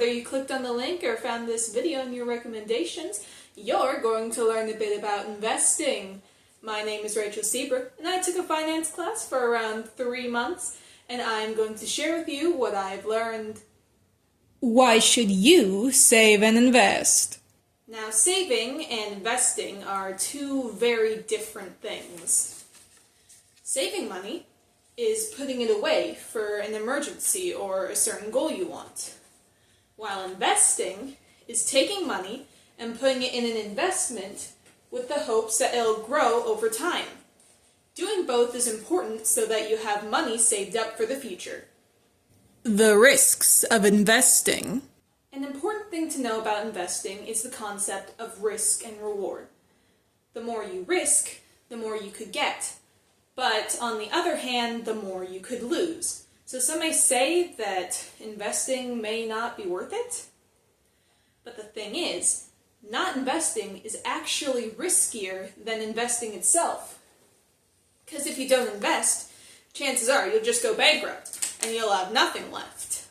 whether you clicked on the link or found this video in your recommendations, you're going to learn a bit about investing. My name is Rachel Seabrook, and I took a finance class for around 3 months, and I'm going to share with you what I've learned. Why should you save and invest? Now, saving and investing are two very different things. Saving money is putting it away for an emergency or a certain goal you want, while investing is taking money and putting it in an investment with the hopes that it'll grow over time. Doing both is important so that you have money saved up for the future. The risks of investing. An important thing to know about investing is the concept of risk and reward. The more you risk, the more you could get. But on the other hand, the more you could lose. So some may say that investing may not be worth it. But the thing is, not investing is actually riskier than investing itself. Because if you don't invest, chances are you'll just go bankrupt and you'll have nothing left.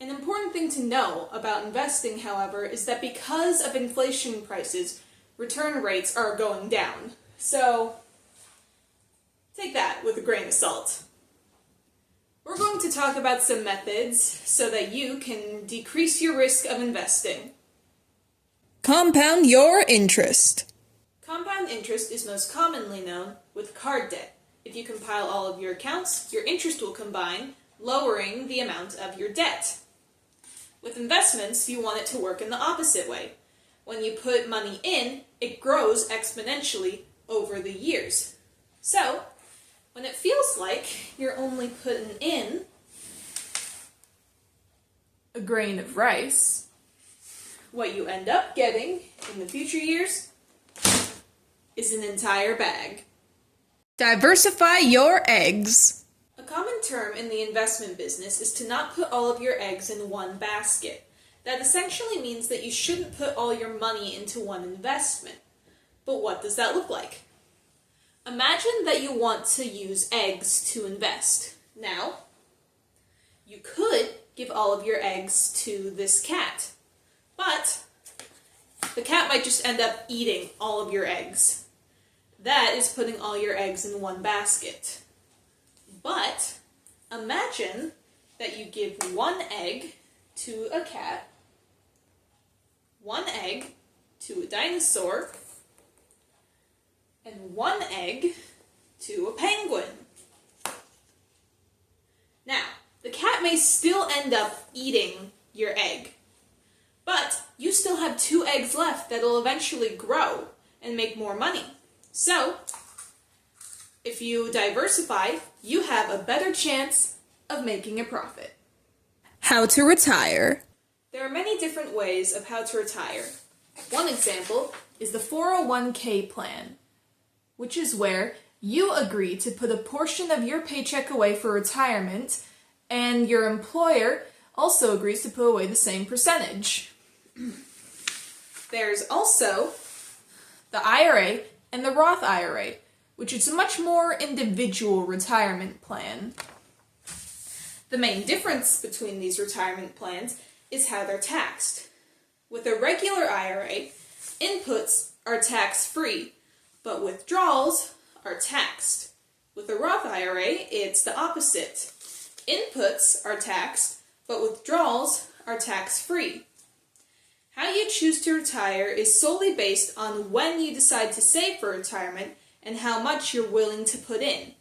An important thing to know about investing, however, is that because of inflation prices, return rates are going down. So take that with a grain of salt. We're going to talk about some methods so that you can decrease your risk of investing. Compound your interest. Compound interest is most commonly known with card debt. If you compile all of your accounts, your interest will combine, lowering the amount of your debt. With investments, you want it to work in the opposite way. When you put money in, it grows exponentially over the years. So, when it feels like you're only putting in a grain of rice, what you end up getting in the future years is an entire bag. Diversify your eggs. A common term in the investment business is to not put all of your eggs in one basket. That essentially means that you shouldn't put all your money into one investment. But what does that look like? Imagine that you want to use eggs to invest. Now, you could give all of your eggs to this cat, but the cat might just end up eating all of your eggs. That is putting all your eggs in one basket. But imagine that you give one egg to a cat, one egg to a dinosaur, and one egg to a penguin. Now, the cat may still end up eating your egg, but you still have 2 eggs left that'll eventually grow and make more money. So, if you diversify, you have a better chance of making a profit. How to retire. There are many different ways of how to retire. One example is the 401k plan, which is where you agree to put a portion of your paycheck away for retirement, and your employer also agrees to put away the same percentage. There's also the IRA and the Roth IRA, which is a much more individual retirement plan. The main difference between these retirement plans is how they're taxed. With a regular IRA, inputs are tax-free, but withdrawals are taxed. With a Roth IRA, it's the opposite. Inputs are taxed, but withdrawals are tax-free. How you choose to retire is solely based on when you decide to save for retirement and how much you're willing to put in.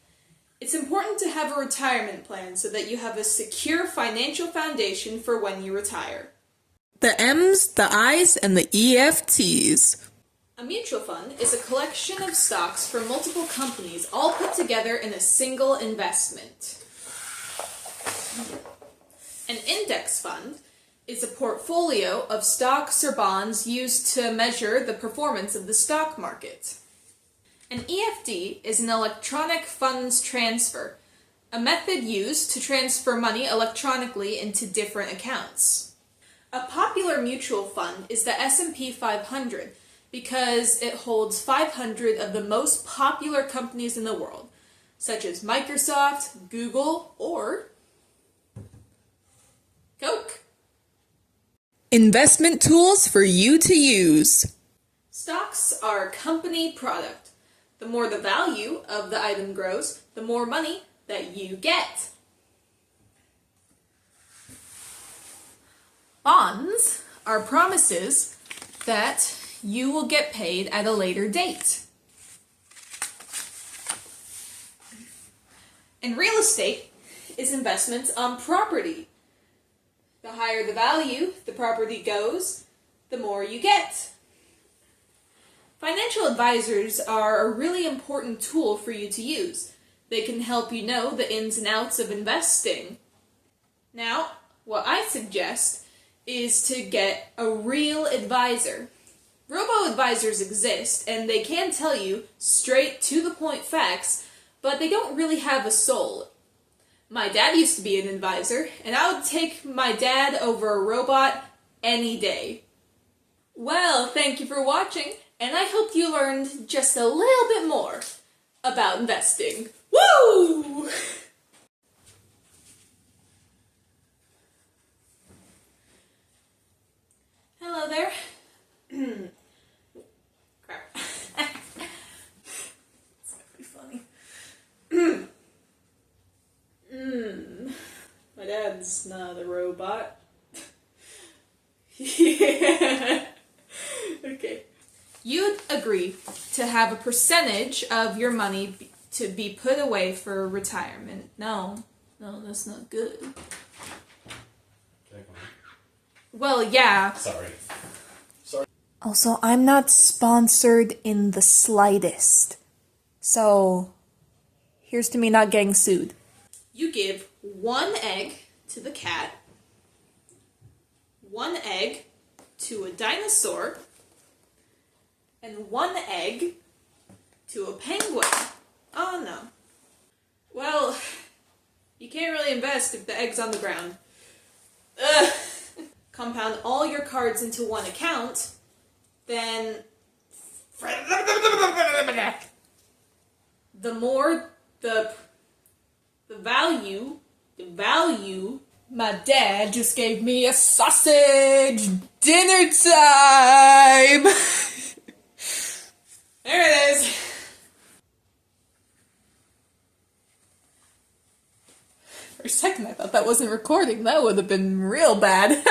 It's important to have a retirement plan so that you have a secure financial foundation for when you retire. The M's, the I's, and the EFTs. A mutual fund is a collection of stocks from multiple companies all put together in a single investment. An index fund is a portfolio of stocks or bonds used to measure the performance of the stock market. An EFT is an electronic funds transfer, a method used to transfer money electronically into different accounts. A popular mutual fund is the S&P 500 because it holds 500 of the most popular companies in the world, such as Microsoft, Google, or Coke. Investment tools for you to use. Stocks are a company product. The more the value of the item grows, the more money that you get. Bonds are promises that you will get paid at a later date. And real estate is investments on property. The higher the value the property goes, the more you get. Financial advisors are a really important tool for you to use. They can help you know the ins and outs of investing. Now, what I suggest is to get a real advisor. Robo-advisors exist, and they can tell you straight to the point facts, but they don't really have a soul. My dad used to be an advisor, and I would take my dad over a robot any day. Well, thank you for watching, and I hope you learned just a little bit more about investing. Woo! Hello there. Crap. It's gonna be funny. My dad's not a robot. Yeah. Okay. You'd agree to have a percentage of your money to be put away for retirement. No, that's not good. Well, yeah. Sorry. Also, I'm not sponsored in the slightest. So, here's to me not getting sued. You give 1 egg to the cat, 1 egg to a dinosaur, and 1 egg to a penguin. Oh no. Well, you can't really invest if the egg's on the ground. Ugh. Compound all your cards into one account, then the more the value, My dad just gave me a sausage. Dinner time. there it is. For a second, I thought that wasn't recording. That would have been real bad.